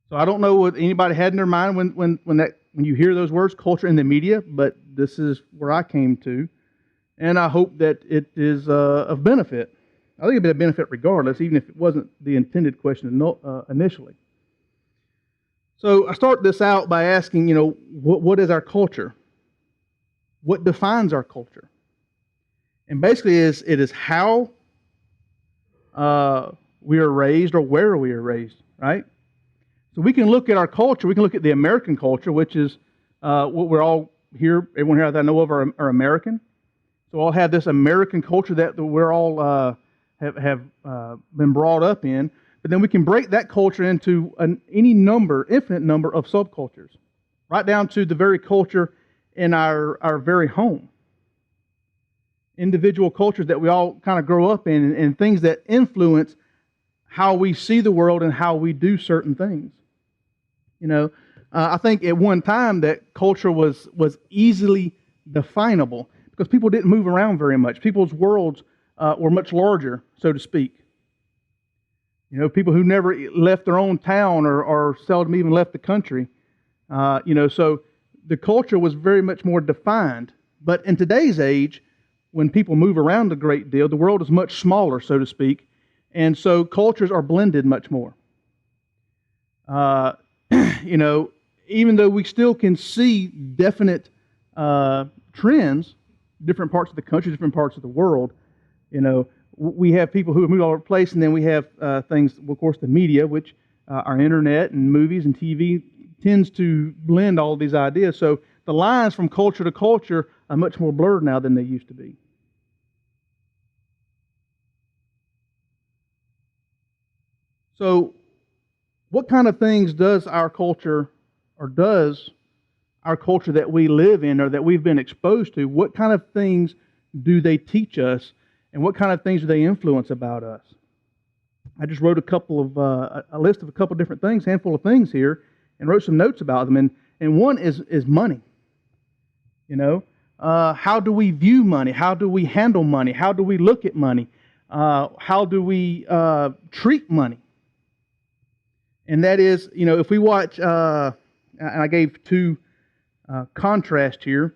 So I don't know what anybody had in their mind when you hear those words, culture in the media, but this is where I came to, and I hope that it is of benefit. I think it'd be a benefit regardless, even if it wasn't the intended question initially. So I start this out by asking, what is our culture? What defines our culture? And basically, it is how we are raised or where we are raised, right? So we can look at our culture. We can look at the American culture, which is what we're all here. Everyone here that I know of are American. So all have this American culture that we're all have been brought up in. But then we can break that culture into infinite number of subcultures, right down to the very culture in our very home. Individual cultures that we all kind of grow up in, and things that influence how we see the world and how we do certain things. I think at one time that culture was easily definable because people didn't move around very much. People's worlds were much larger, so to speak. People who never left their own town or seldom even left the country. So the culture was very much more defined. But in today's age, when people move around a great deal, the world is much smaller, so to speak, and so cultures are blended much more. Even though we still can see definite trends, different parts of the country, different parts of the world, we have people who have moved all over the place, and then we have things, of course, the media, which our internet and movies and TV tends to blend all of these ideas. So the lines from culture to culture are much more blurred now than they used to be. So what kind of things does our culture that we live in or that we've been exposed to, what kind of things do they teach us, and what kind of things do they influence about us? I just wrote a list of a couple of different things, handful of things here, and wrote some notes about them. And one is money. How do we view money? How do we handle money? How do we look at money? How do we treat money? And that is, if we watch, and I gave two contrast here.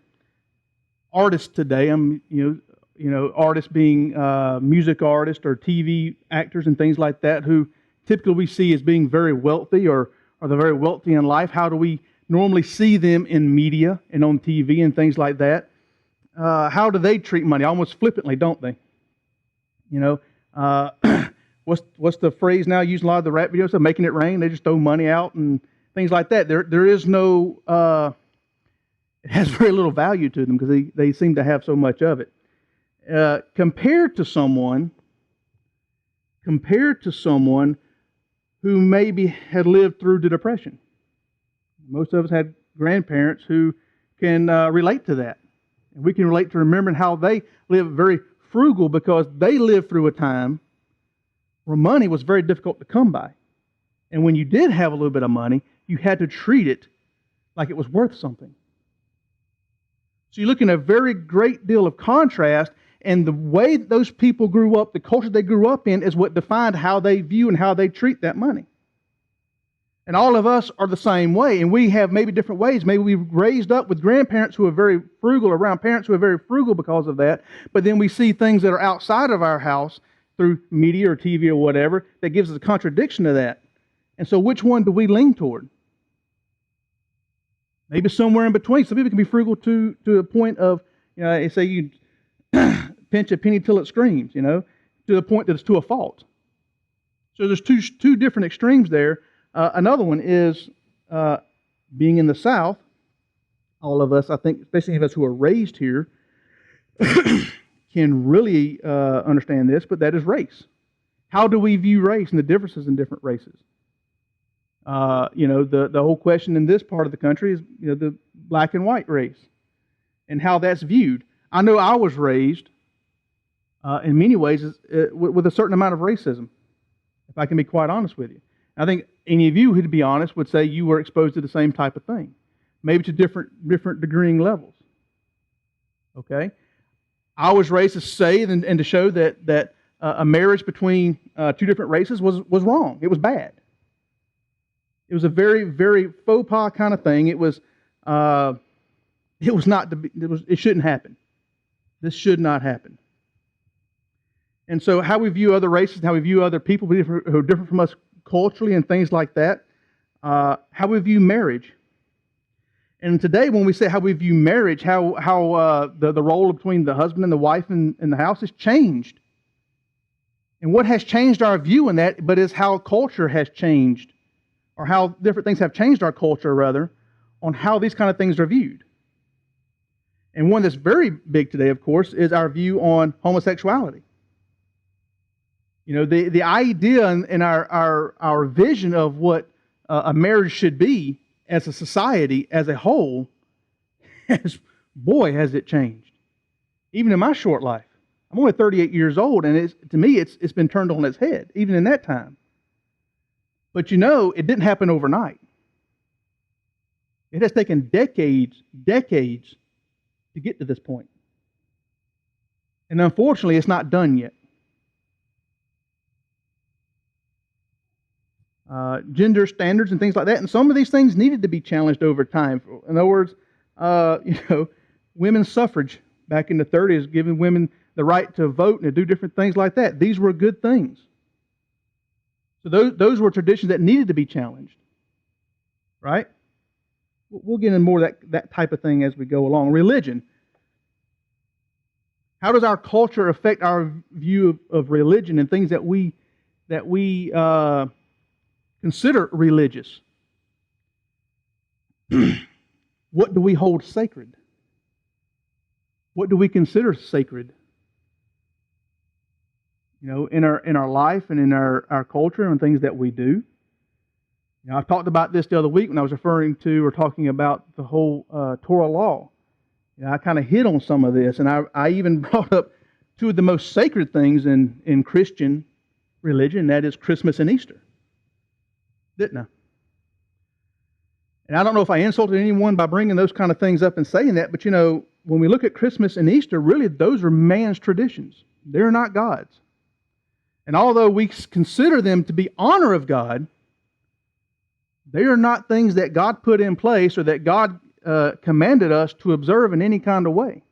Artists today, artists being music artists or TV actors and things like that, who typically we see as being very wealthy or they're very wealthy in life. How do we normally see them in media and on TV and things like that? How do they treat money? Almost flippantly, don't they? What's the phrase now used in a lot of the rap videos? Making it rain. They just throw money out and things like that. There is no. It has very little value to them because they seem to have so much of it. Compared to someone who maybe had lived through the Depression. Most of us had grandparents who can relate to that. And we can relate to remembering how they lived very frugal because they lived through a time where money was very difficult to come by. And when you did have a little bit of money, you had to treat it like it was worth something. So you're looking at a very great deal of contrast, and the way those people grew up, the culture they grew up in, is what defined how they view and how they treat that money. And all of us are the same way, and we have maybe different ways. Maybe we've raised up with grandparents who are very frugal, around parents who are very frugal because of that, but then we see things that are outside of our house through media or TV or whatever that gives us a contradiction to that. And so which one do we lean toward? Maybe somewhere in between. Some people can be frugal to a point of, they say you pinch a penny till it screams, to the point that it's to a fault. So there's two different extremes there. Another one is being in the South. All of us, I think, especially of us who are raised here, can really understand this, but that is race. How do we view race and the differences in different races? The whole question in this part of the country is the black and white race and how that's viewed. I know I was raised in many ways with a certain amount of racism, if I can be quite honest with you. I think any of you who'd be honest would say you were exposed to the same type of thing, maybe to different degreeing levels. Okay? I was raised to say and to show that a marriage between two different races was wrong. It was bad. It was a very, very faux pas kind of thing. It was not to be. It shouldn't happen. This should not happen. And so, how we view other races, how we view other people who are different from us culturally, and things like that. How we view marriage. And today, when we say how we view marriage, how the role between the husband and the wife in the house has changed. And what has changed our view in that, but is how culture has changed, or how different things have changed our culture, rather, on how these kind of things are viewed. And one that's very big today, of course, is our view on homosexuality. You know, the idea and our vision of what a marriage should be as a society, as a whole, has it changed. Even in my short life. I'm only 38 years old, and to me, it's been turned on its head, even in that time. But you know, it didn't happen overnight. It has taken decades to get to this point. And unfortunately, it's not done yet. Gender standards and things like that, and some of these things needed to be challenged over time. In other words, women's suffrage back in the 30s, giving women the right to vote and to do different things like that. These were good things. So those were traditions that needed to be challenged, right? We'll get into more of that type of thing as we go along. Religion. How does our culture affect our view of religion and things that we consider religious? What do we hold sacred? What do we consider sacred? You know, in our life and in our culture and things that we do. You know, I've talked about this the other week when I was referring to or talking about the whole Torah law. You know, I kind of hit on some of this, and I even brought up two of the most sacred things in Christian religion, that is Christmas and Easter. Didn't I? And I don't know if I insulted anyone by bringing those kind of things up and saying that, but you know, when we look at Christmas and Easter, really those are man's traditions. They're not God's. And although we consider them to be honor of God, they are not things that God put in place or that God commanded us to observe in any kind of way.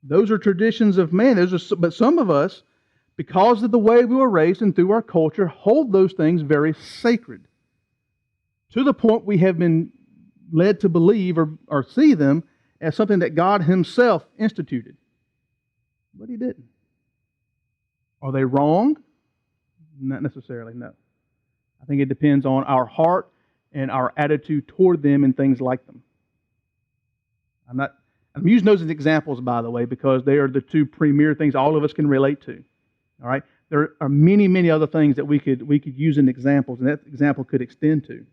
Those are traditions of man. But some of us, because of the way we were raised and through our culture, hold those things very sacred. To the point we have been led to believe or see them as something that God Himself instituted. But He didn't. Are they wrong? Not necessarily, no. I think it depends on our heart and our attitude toward them and things like them. I'm using those as examples, by the way, because they are the two premier things all of us can relate to. All right? There are many, many other things that we could use in examples, and that example could extend to.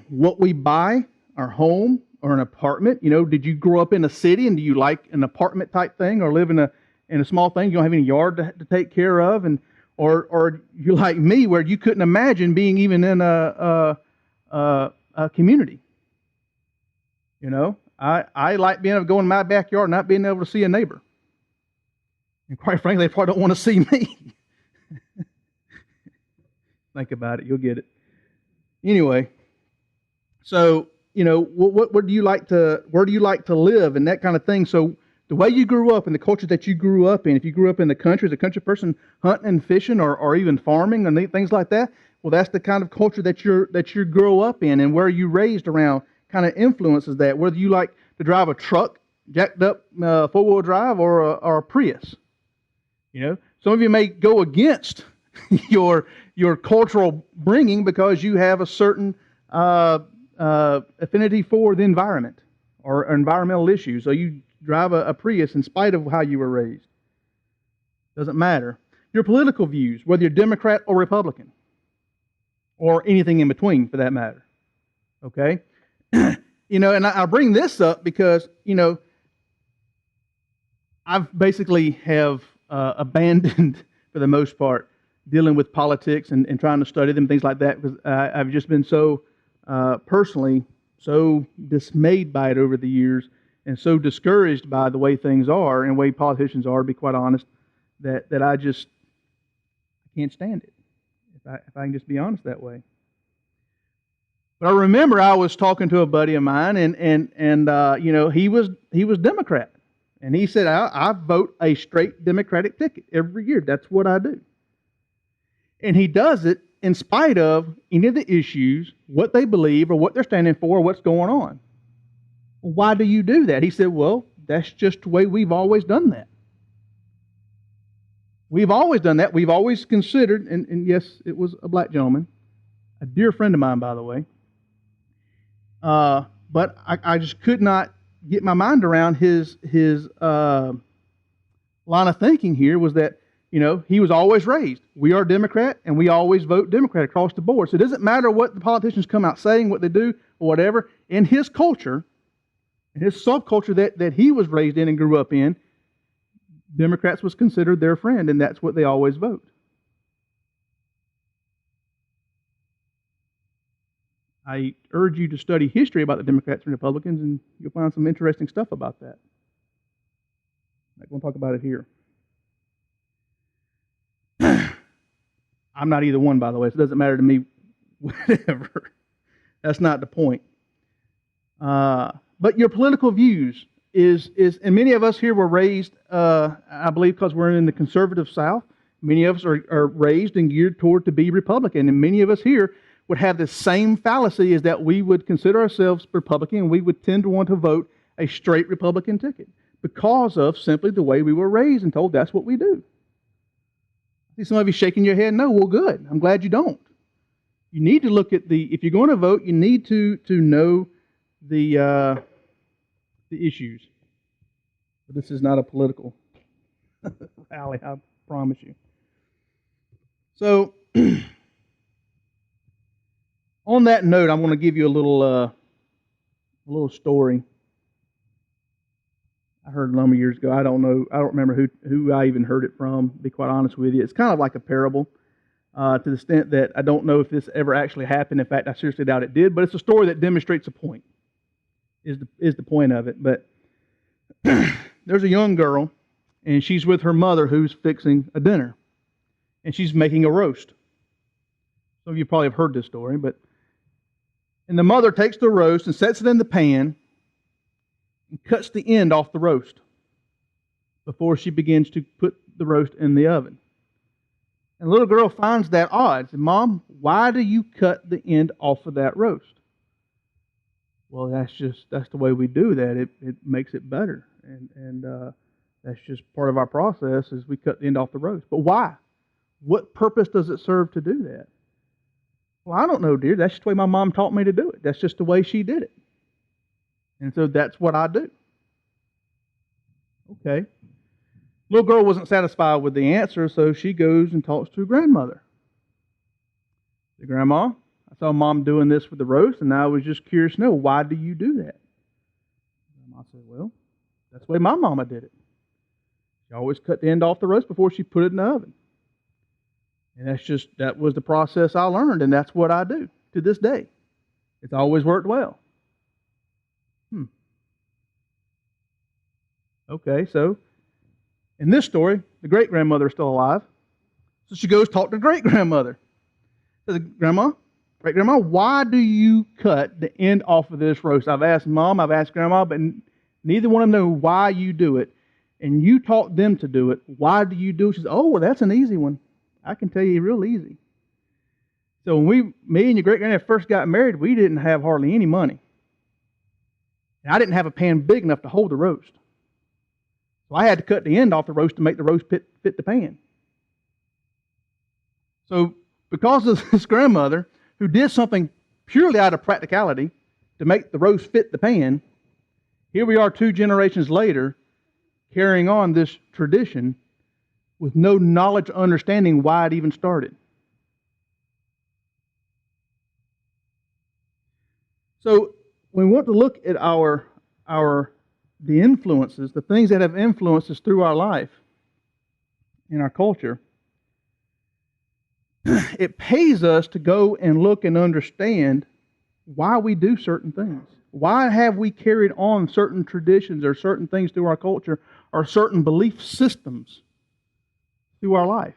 What we buy, our home or an apartment, you know, did you grow up in a city and do you like an apartment type thing, or live in a small thing, you don't have any yard to take care of, or you like me where you couldn't imagine being even in a community. You know, I like being able to go in my backyard and not being able to see a neighbor. And quite frankly, they probably don't want to see me. Think about it, you'll get it. Anyway, so, you know, where do you like to live and that kind of thing. So the way you grew up and the culture that you grew up in, if you grew up in the country as a country person, hunting and fishing or even farming and things like that, well, that's the kind of culture that you grow up in, and where you raised around kind of influences that. Whether you like to drive a truck, jacked up 4-wheel drive, or a Prius. You know, some of you may go against your cultural bringing because you have a certain affinity for the environment or environmental issues. So you drive a Prius in spite of how you were raised. Doesn't matter. Your political views, whether you're Democrat or Republican, or anything in between for that matter. Okay? You know, and I bring this up because, you know, I've basically have abandoned, for the most part, dealing with politics and trying to study them, things like that, because I've just been so personally so dismayed by it over the years, and so discouraged by the way things are and the way politicians are, to be quite honest, that I can't stand it. if I can just be honest that way. But I remember I was talking to a buddy of mine, and he was Democrat, and he said, I vote a straight Democratic ticket every year. That's what I do. And he does it in spite of any of the issues, what they believe or what they're standing for or what's going on. Well, why do you do that? He said, well, that's just the way we've always done that. We've always done that. We've always considered, and yes, it was a black gentleman, a dear friend of mine, by the way. But I just could not get my mind around his line of thinking here was that, he was always raised. We are Democrat, and we always vote Democrat across the board. So it doesn't matter what the politicians come out saying, what they do, or whatever. In his culture, in his subculture that he was raised in and grew up in, Democrats was considered their friend, and that's what they always vote. I urge you to study history about the Democrats and Republicans, and you'll find some interesting stuff about that. I'm not going to talk about it here. I'm not either one, by the way, so it doesn't matter to me, whatever. That's not the point. But your political views is, and many of us here were raised, I believe, because we're in the conservative South. Many of us are raised and geared toward to be Republican, and many of us here would have the same fallacy as that we would consider ourselves Republican, and we would tend to want to vote a straight Republican ticket because of simply the way we were raised and told that's what we do. I see some of you shaking your head. No, well, good. I'm glad you don't. You need to look at if you're going to vote, you need to know the issues. But this is not a political rally, I promise you. So, on that note, I'm going to give you a little story. I heard a number of years ago. I don't remember who I even heard it from, to be quite honest with you. It's kind of like a parable, to the extent that I don't know if this ever actually happened. In fact, I seriously doubt it did, but it's a story that demonstrates a point, is the point of it. But there's a young girl, and she's with her mother who's fixing a dinner, and she's making a roast. Some of you probably have heard this story, and the mother takes the roast and sets it in the pan and cuts the end off the roast before she begins to put the roast in the oven. And the little girl finds that odd. Says, Mom, why do you cut the end off of that roast? Well, that's the way we do that. It makes it better. And that's just part of our process is we cut the end off the roast. But why? What purpose does it serve to do that? Well, I don't know, dear. That's just the way my mom taught me to do it. That's just the way she did it. And so that's what I do. Okay. Little girl wasn't satisfied with the answer, so she goes and talks to her grandmother. Say, Grandma, I saw Mom doing this with the roast, and I was just curious to know, why do you do that? Grandma said, well, that's the way my mama did it. She always cut the end off the roast before she put it in the oven. And that was the process I learned, and that's what I do to this day. It's always worked well. Okay, so in this story, the great-grandmother is still alive. So she goes talk to great-grandmother. Says, Great-grandma, why do you cut the end off of this roast? I've asked Mom, I've asked Grandma, but neither one of them know why you do it. And you taught them to do it. Why do you do it? She says, oh, well, that's an easy one. I can tell you real easy. So when me and your great-granddad first got married, we didn't have hardly any money. And I didn't have a pan big enough to hold the roast. So I had to cut the end off the roast to make the roast fit the pan. So because of this grandmother, who did something purely out of practicality to make the roast fit the pan, here we are 2 generations later carrying on this tradition with no knowledge or understanding why it even started. So when we want to look at the influences, the things that have influenced us through our life, in our culture, it pays us to go and look and understand why we do certain things. Why have we carried on certain traditions or certain things through our culture or certain belief systems through our life?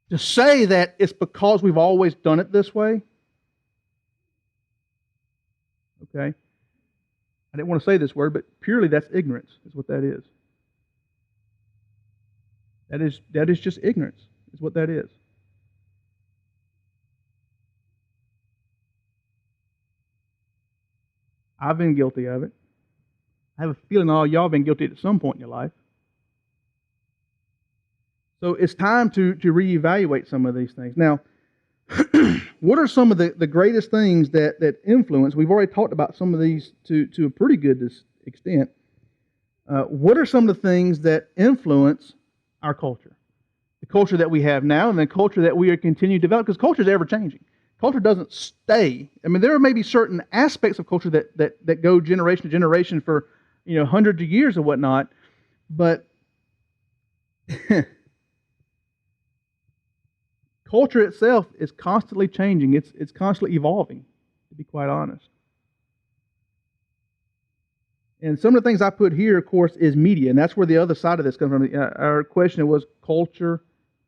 To say that it's because we've always done it this way, okay? I didn't want to say this word, but purely that's ignorance, is what that is. That is just ignorance, is what that is. I've been guilty of it. I have a feeling all y'all have been guilty at some point in your life. So it's time to reevaluate some of these things. Now, what are some of the greatest things that influence? We've already talked about some of these to a pretty good extent. What are some of the things that influence our culture? The culture that we have now and the culture that we are continuing to develop, because culture is ever changing. Culture doesn't stay. I mean, there may be certain aspects of culture that go generation to generation for hundreds of years or whatnot, but culture itself is constantly changing. It's constantly evolving, to be quite honest. And some of the things I put here, of course, is media, and that's where the other side of this comes from. Our question was culture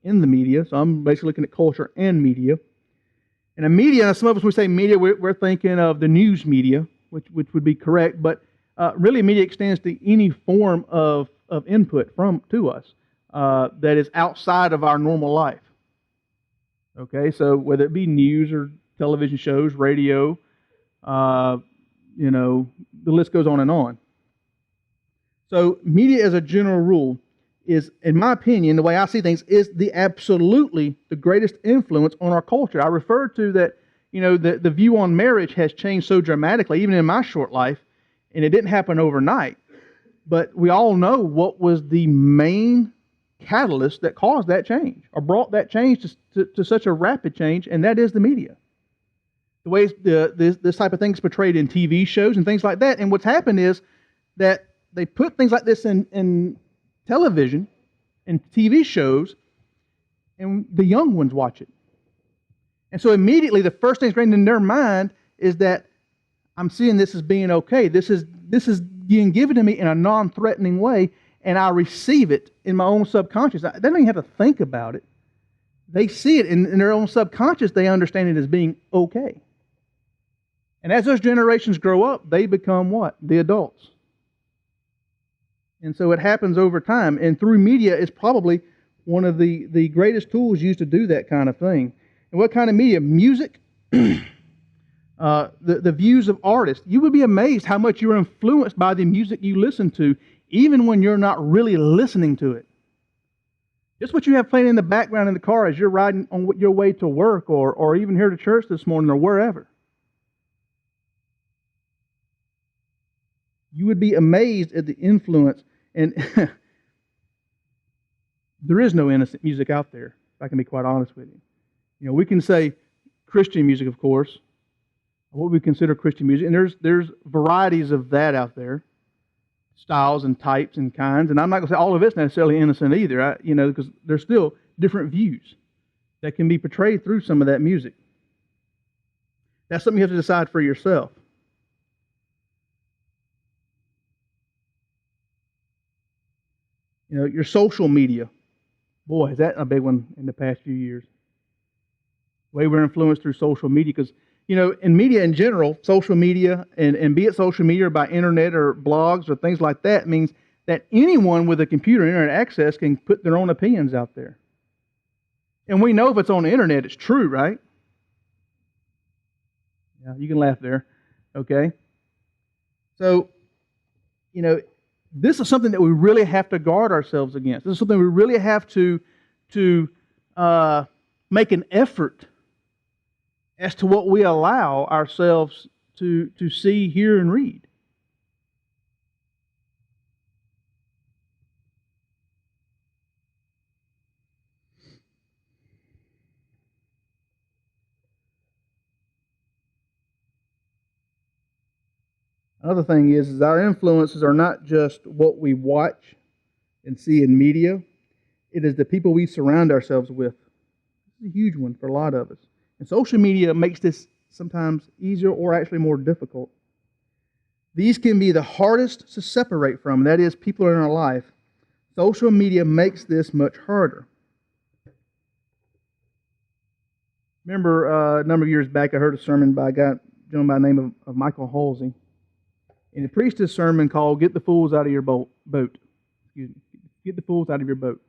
in the media, so I'm basically looking at culture and media. And a media, some of us, when we say media, we're thinking of the news media, which would be correct, but really media extends to any form of input to us that is outside of our normal life. Okay, so whether it be news or television shows, radio, the list goes on and on. So media as a general rule is, in my opinion, the way I see things, is absolutely the greatest influence on our culture. I referred to that, the view on marriage has changed so dramatically, even in my short life, and it didn't happen overnight. But we all know what was the main catalyst that caused that change, or brought that change to such a rapid change, and that is the media. The way this type of thing is portrayed in TV shows and things like that. And what's happened is that they put things like this in television and TV shows, and the young ones watch it. And so immediately the first thing that's going in their mind is that I'm seeing this as being okay. This is being given to me in a non-threatening way, and I receive it in my own subconscious. They don't even have to think about it. They see it in their own subconscious. They understand it as being okay. And as those generations grow up, they become what? The adults. And so it happens over time. And through media is probably one of the greatest tools used to do that kind of thing. And what kind of media? Music, the views of artists. You would be amazed how much you're influenced by the music you listen to, even when you're not really listening to it. Just what you have playing in the background in the car as you're riding on your way to work or even here to church this morning or wherever. You would be amazed at the influence. And there is no innocent music out there, if I can be quite honest with you. We can say Christian music, of course, what we consider Christian music, and there's varieties of that out there, styles and types and kinds. And I'm not going to say all of it's necessarily innocent either, because there's still different views that can be portrayed through some of that music. That's something you have to decide for yourself. Your social media. Boy, is that a big one in the past few years. The way we're influenced through social media, because, in media in general, social media, and be it social media or by internet or blogs or things like that, means that anyone with a computer and internet access can put their own opinions out there. And we know if it's on the internet, it's true, right? Yeah, you can laugh there. Okay? So, this is something that we really have to guard ourselves against. This is something we really have to make an effort as to what we allow ourselves to see, hear, and read. Another thing is our influences are not just what we watch and see in media. It is the people we surround ourselves with. This is a huge one for a lot of us. And social media makes this sometimes easier or actually more difficult. These can be the hardest to separate from, that is, people in our life. Social media makes this much harder. Remember a number of years back, I heard a sermon by a gentleman by the name of Michael Halsey. And he preached this sermon called "Get the Fools Out of Your Boat." Excuse me. Get the fools out of your boat.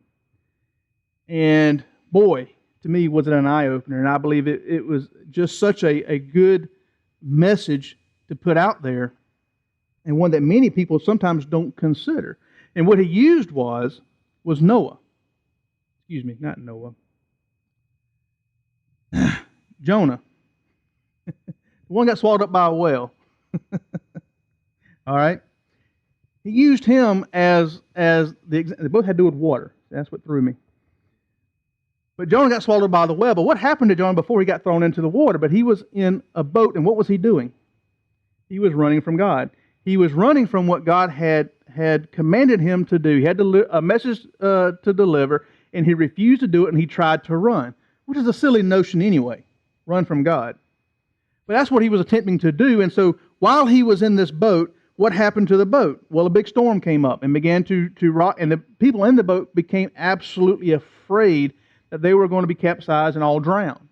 And boy, to me, was it an eye-opener. And I believe it was just such a good message to put out there, and one that many people sometimes don't consider. And what he used was Noah. Excuse me, not Noah. Jonah. The one got swallowed up by a whale. All right? He used him as the example. They both had to do with water. That's what threw me. But Jonah got swallowed by the whale. But what happened to Jonah before he got thrown into the water? But he was in a boat, and what was he doing? He was running from God. He was running from what God had commanded him to do. He had a message to deliver, and he refused to do it, and he tried to run, which is a silly notion anyway, run from God. But that's what he was attempting to do. And so while he was in this boat, what happened to the boat? Well, a big storm came up and began to rock, and the people in the boat became absolutely afraid that they were going to be capsized and all drowned.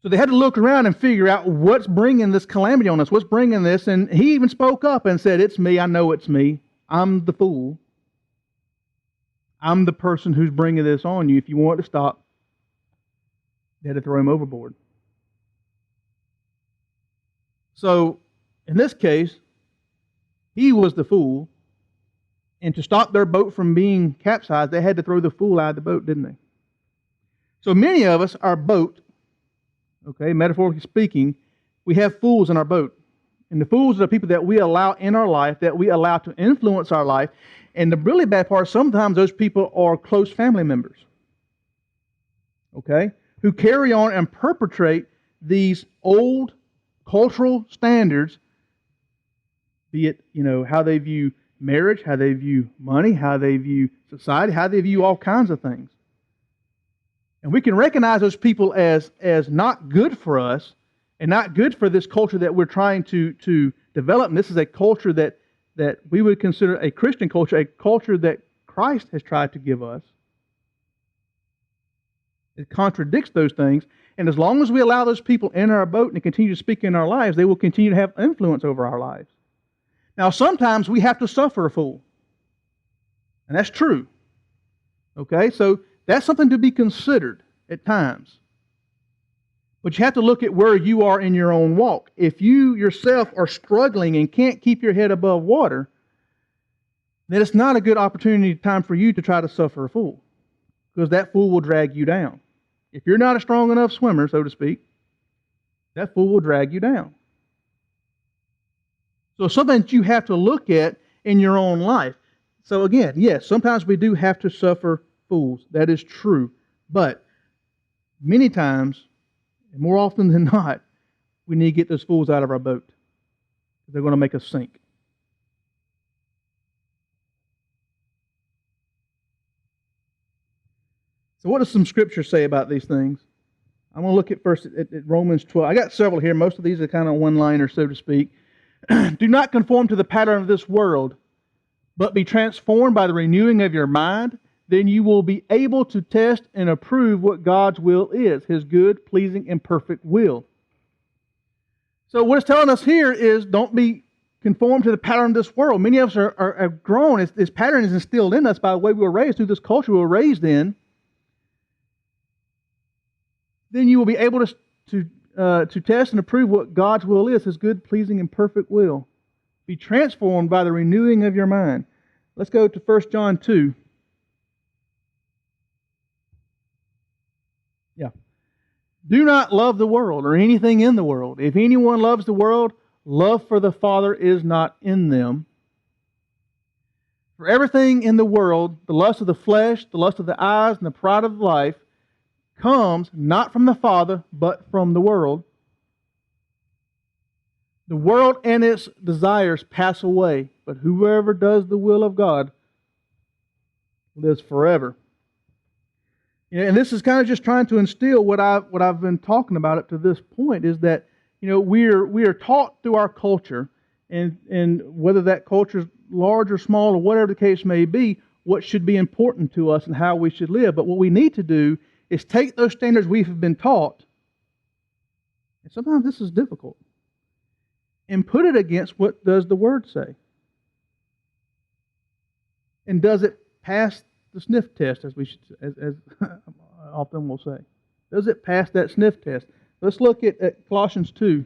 So they had to look around and figure out what's bringing this calamity on us, what's bringing this, and he even spoke up and said, "It's me, I know it's me. I'm the fool. I'm the person who's bringing this on you. If you want it to stop," they had to throw him overboard. So, in this case, he was the fool, and to stop their boat from being capsized, they had to throw the fool out of the boat, didn't they? So many of us, our boat, okay, metaphorically speaking, we have fools in our boat. And the fools are the people that we allow in our life, that we allow to influence our life. And the really bad part, sometimes those people are close family members, okay, who carry on and perpetrate these old cultural standards, be it, how they view marriage, how they view money, how they view society, how they view all kinds of things. And we can recognize those people as not good for us and not good for this culture that we're trying to develop. And this is a culture that we would consider a Christian culture, a culture that Christ has tried to give us. It contradicts those things. And as long as we allow those people in our boat and continue to speak in our lives, they will continue to have influence over our lives. Now, sometimes we have to suffer a fool. And that's true. Okay? So that's something to be considered at times. But you have to look at where you are in your own walk. If you yourself are struggling and can't keep your head above water, then it's not a good opportunity time for you to try to suffer a fool, because that fool will drag you down. If you're not a strong enough swimmer, so to speak, that fool will drag you down. So something that you have to look at in your own life. So again, yes, sometimes we do have to suffer fools. That is true. But many times, and more often than not, we need to get those fools out of our boat. They're going to make us sink. So what does some Scripture say about these things? I'm going to look at first at Romans 12. I got several here. Most of these are kind of one-liners, so to speak. Do not conform to the pattern of this world, but be transformed by the renewing of your mind. Then you will be able to test and approve what God's will is, His good, pleasing, and perfect will. So what it's telling us here is don't be conformed to the pattern of this world. Many of us are grown. This pattern is instilled in us by the way we were raised, through this culture we were raised in. Then you will be able to test and approve what God's will is, His good, pleasing, and perfect will. Be transformed by the renewing of your mind. Let's go to 1 John 2. Yeah. Do not love the world or anything in the world. If anyone loves the world, love for the Father is not in them. For everything in the world, the lust of the flesh, the lust of the eyes, and the pride of life, comes not from the Father, but from the world. The world and its desires pass away, but whoever does the will of God lives forever. And this is kind of just trying to instill what I've been talking about up to this point, is that we are taught through our culture, and whether that culture is large or small or whatever the case may be, what should be important to us and how we should live. But what we need to do is take those standards we have been taught, and sometimes this is difficult, and put it against what does the Word say. And does it pass the sniff test, as often we'll say? Does it pass that sniff test? Let's look at Colossians 2.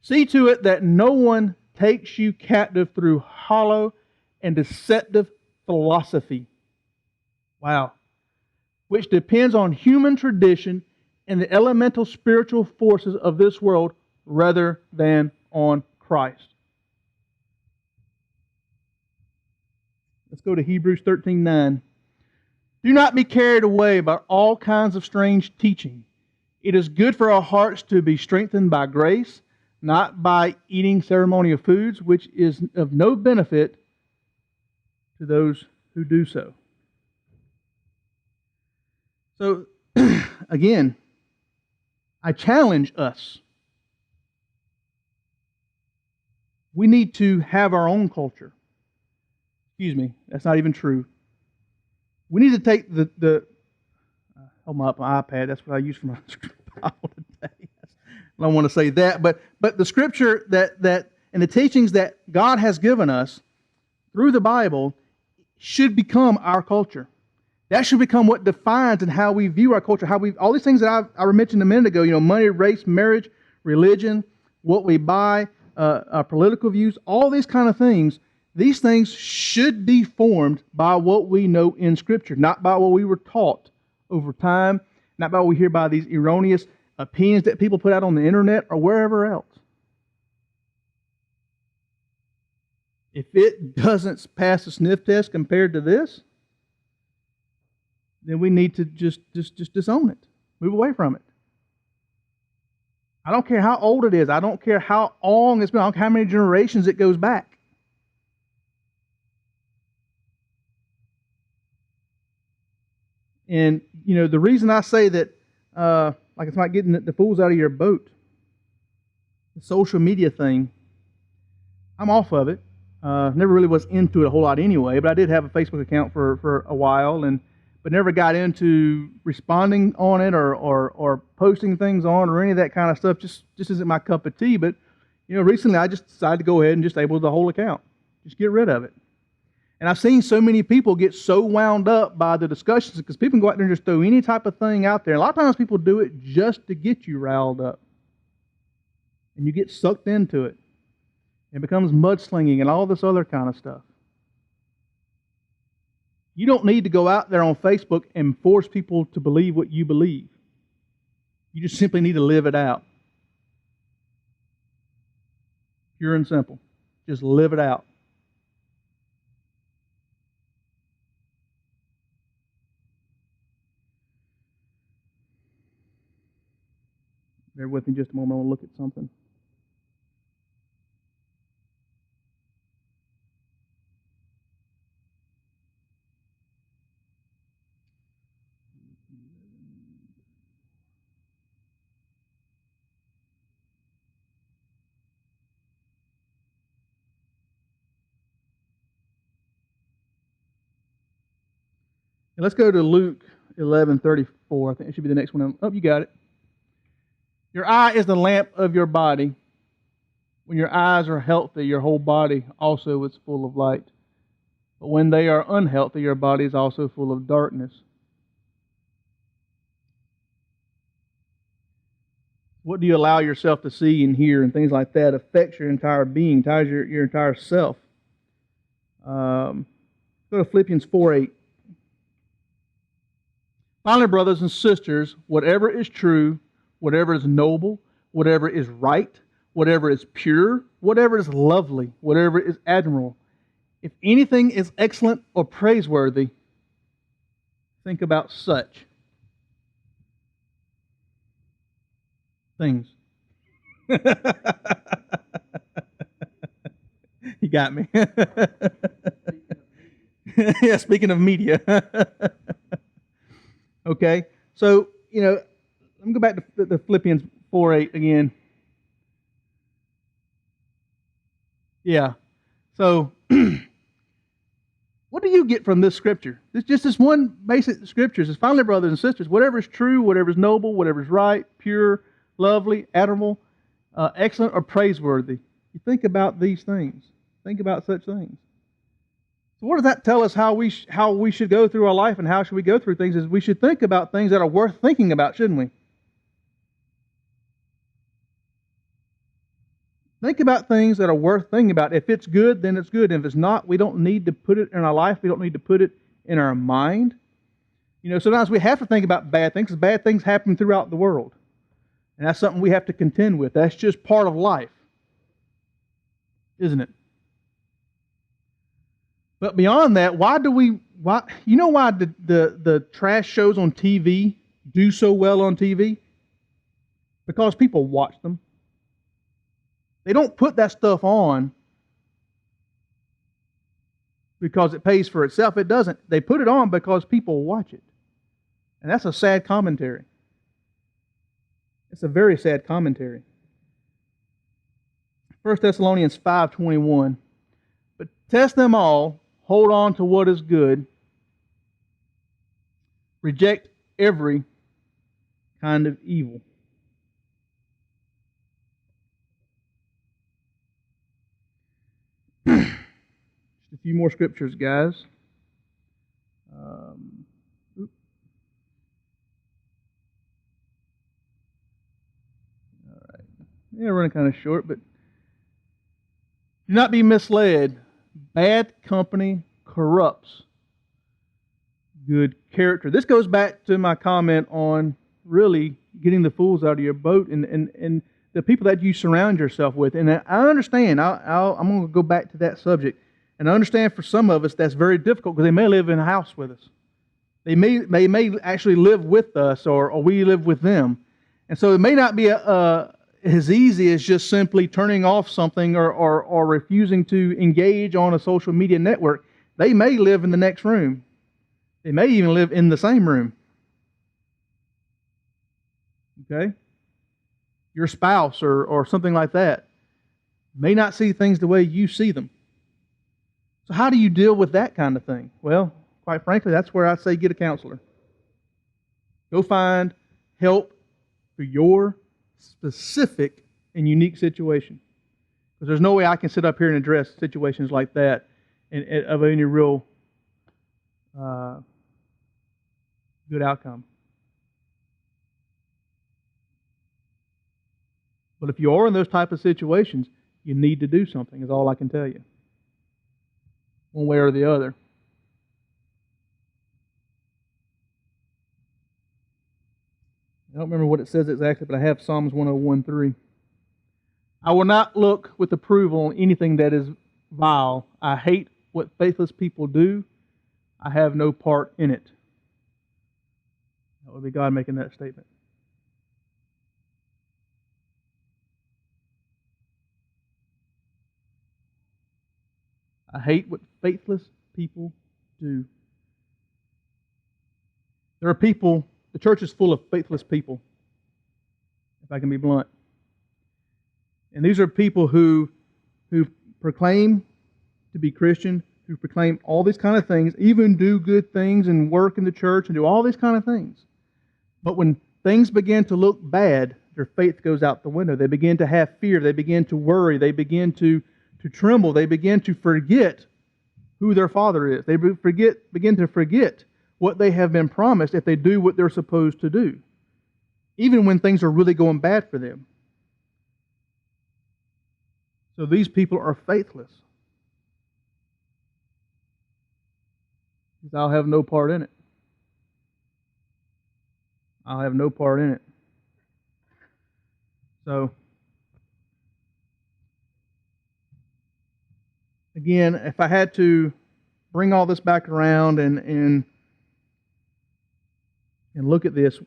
See to it that no one takes you captive through hollow and deceptive philosophy. Wow. Which depends on human tradition and the elemental spiritual forces of this world rather than on Christ. Let's go to Hebrews 13:9. Do not be carried away by all kinds of strange teaching. It is good for our hearts to be strengthened by grace, not by eating ceremonial foods, which is of no benefit to those who do so. So, again, I challenge us. We need to have our own culture. Excuse me, that's not even true. We need to take hold my iPad, that's what I use for my Bible today. I don't want to say that, but the scripture that and the teachings that God has given us through the Bible should become our culture. That should become what defines and how we view our culture, all these things that I mentioned a minute ago, money, race, marriage, religion, what we buy, our political views, all these kind of things. These things should be formed by what we know in Scripture, not by what we were taught over time, not by what we hear by these erroneous opinions that people put out on the internet or wherever else. If it doesn't pass the sniff test compared to this, then we need to just disown it, move away from it. I don't care how old it is. I don't care how long it's been. I don't care how many generations it goes back. And, the reason I say that, like it's like getting the fools out of your boat, the social media thing, I'm off of it. Never really was into it a whole lot anyway, but I did have a Facebook account for a while, but never got into responding on it or posting things on or any of that kind of stuff. Just isn't my cup of tea. But, recently I just decided to go ahead and just disable the whole account. Just get rid of it. And I've seen so many people get so wound up by the discussions because people can go out there and just throw any type of thing out there. A lot of times people do it just to get you riled up. And you get sucked into it. It becomes mudslinging and all this other kind of stuff. You don't need to go out there on Facebook and force people to believe what you believe. You just simply need to live it out. Pure and simple. Just live it out. Bear with me just a moment. I want to look at something. And let's go to Luke 11:34. I think it should be the next one. Oh, you got it. Your eye is the lamp of your body. When your eyes are healthy, your whole body also is full of light. But when they are unhealthy, your body is also full of darkness. What do you allow yourself to see and hear and things like that affects your entire being, ties your entire self. Go to Philippians 4:8. Finally, brothers and sisters, whatever is true, whatever is noble, whatever is right, whatever is pure, whatever is lovely, whatever is admirable, if anything is excellent or praiseworthy, think about such things. You got me. Yeah, speaking of media. Okay, so, let me go back to the Philippians 4:8 again. Yeah, so What do you get from this scripture? It's just this one basic scripture. It's finally, brothers and sisters, whatever is true, whatever is noble, whatever is right, pure, lovely, admirable, excellent, or praiseworthy. You think about these things. Think about such things. So what does that tell us how we should go through our life and how should we go through things? Is we should think about things that are worth thinking about, shouldn't we? Think about things that are worth thinking about. If it's good, then it's good. If it's not, we don't need to put it in our life. We don't need to put it in our mind. You know, sometimes we have to think about bad things because bad things happen throughout the world. And that's something we have to contend with. That's just part of life, isn't it? But beyond that, why you know why the trash shows on TV do so well on TV? Because people watch them. They don't put that stuff on because it pays for itself. It doesn't. They put it on because people watch it. And that's a sad commentary. It's a very sad commentary. 1 Thessalonians 5:21. But test them all, hold on to what is good, reject every kind of evil. Just a few more scriptures, guys. All right. Yeah, running kind of short, but do not be misled. Bad company corrupts good character. This goes back to my comment on really getting the fools out of your boat and the people that you surround yourself with. And I understand. I'm going to go back to that subject. And I understand for some of us that's very difficult because they may live in a house with us. They may actually live with us or we live with them. And so it may not be as easy as just simply turning off something or refusing to engage on a social media network. They may live in the next room. They may even live in the same room. Okay? Your spouse or something like that may not see things the way you see them. So how do you deal with that kind of thing? Well, quite frankly, that's where I say get a counselor. Go find help for your specific and unique situation. Because there's no way I can sit up here and address situations like that of any real good outcome. But if you are in those type of situations, you need to do something, is all I can tell you. One way or the other. I don't remember what it says exactly, but I have Psalms 101:3. I will not look with approval on anything that is vile. I hate what faithless people do. I have no part in it. That would be God making that statement. I hate what faithless people do. There are people, the church is full of faithless people, if I can be blunt. And these are people who proclaim to be Christian, who proclaim all these kind of things, even do good things and work in the church and do all these kind of things. But when things begin to look bad, their faith goes out the window. They begin to have fear. They begin to worry. They begin to tremble. They begin to forget who their Father is. They begin to forget what they have been promised if they do what they're supposed to do, even when things are really going bad for them. So these people are faithless. I'll have no part in it. I'll have no part in it. So, again, if I had to bring all this back around and look at this,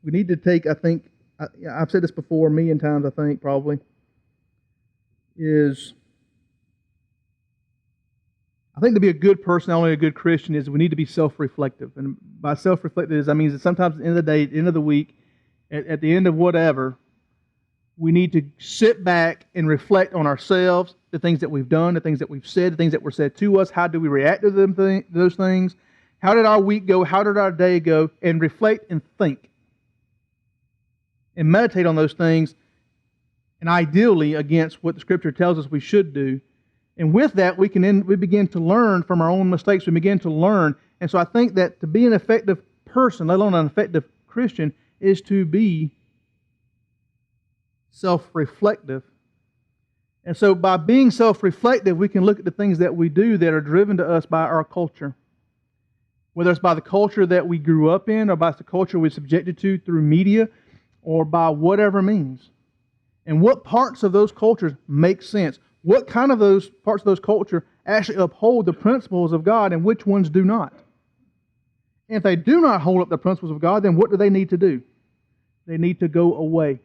we need to take, I think, I've said this before a million times, I think, probably, I think to be a good person, not only a good Christian, is we need to be self-reflective. And by self-reflective, that means that sometimes at the end of the day, at the end of the week, at the end of whatever, we need to sit back and reflect on ourselves the things that we've done, the things that we've said, the things that were said to us. How do we react to those things? How did our week go? How did our day go? And reflect and think. And meditate on those things, and ideally against what the Scripture tells us we should do. And with that, we begin to learn from our own mistakes. We begin to learn. And so I think that to be an effective person, let alone an effective Christian, is to be self-reflective. And so by being self-reflective, we can look at the things that we do that are driven to us by our culture. Whether it's by the culture that we grew up in, or by the culture we're subjected to through media, or by whatever means. And what parts of those cultures make sense? What kind of those parts of those culture actually uphold the principles of God, and which ones do not? And if they do not hold up the principles of God, then what do they need to do? They need to go away.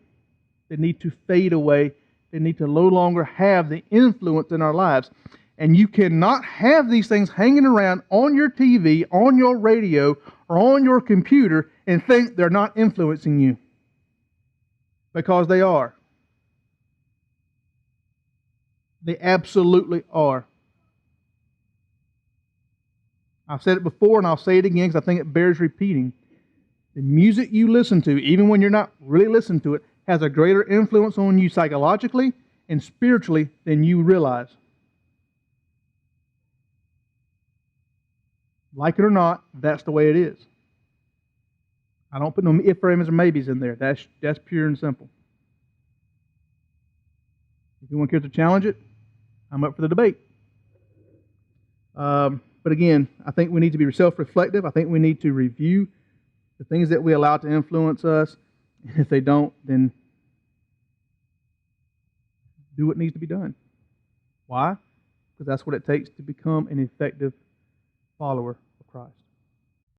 They need to fade away. They need to no longer have the influence in our lives. And you cannot have these things hanging around on your TV, on your radio, or on your computer and think they're not influencing you. Because they are. They absolutely are. I've said it before and I'll say it again because I think it bears repeating. The music you listen to, even when you're not really listening to it, has a greater influence on you psychologically and spiritually than you realize. Like it or not, that's the way it is. I don't put no if, frames, or maybes in there. That's pure and simple. If anyone cares to challenge it, I'm up for the debate. But again, I think we need to be self-reflective. I think we need to review the things that we allow to influence us. If they don't, then do what needs to be done. Why? Because that's what it takes to become an effective follower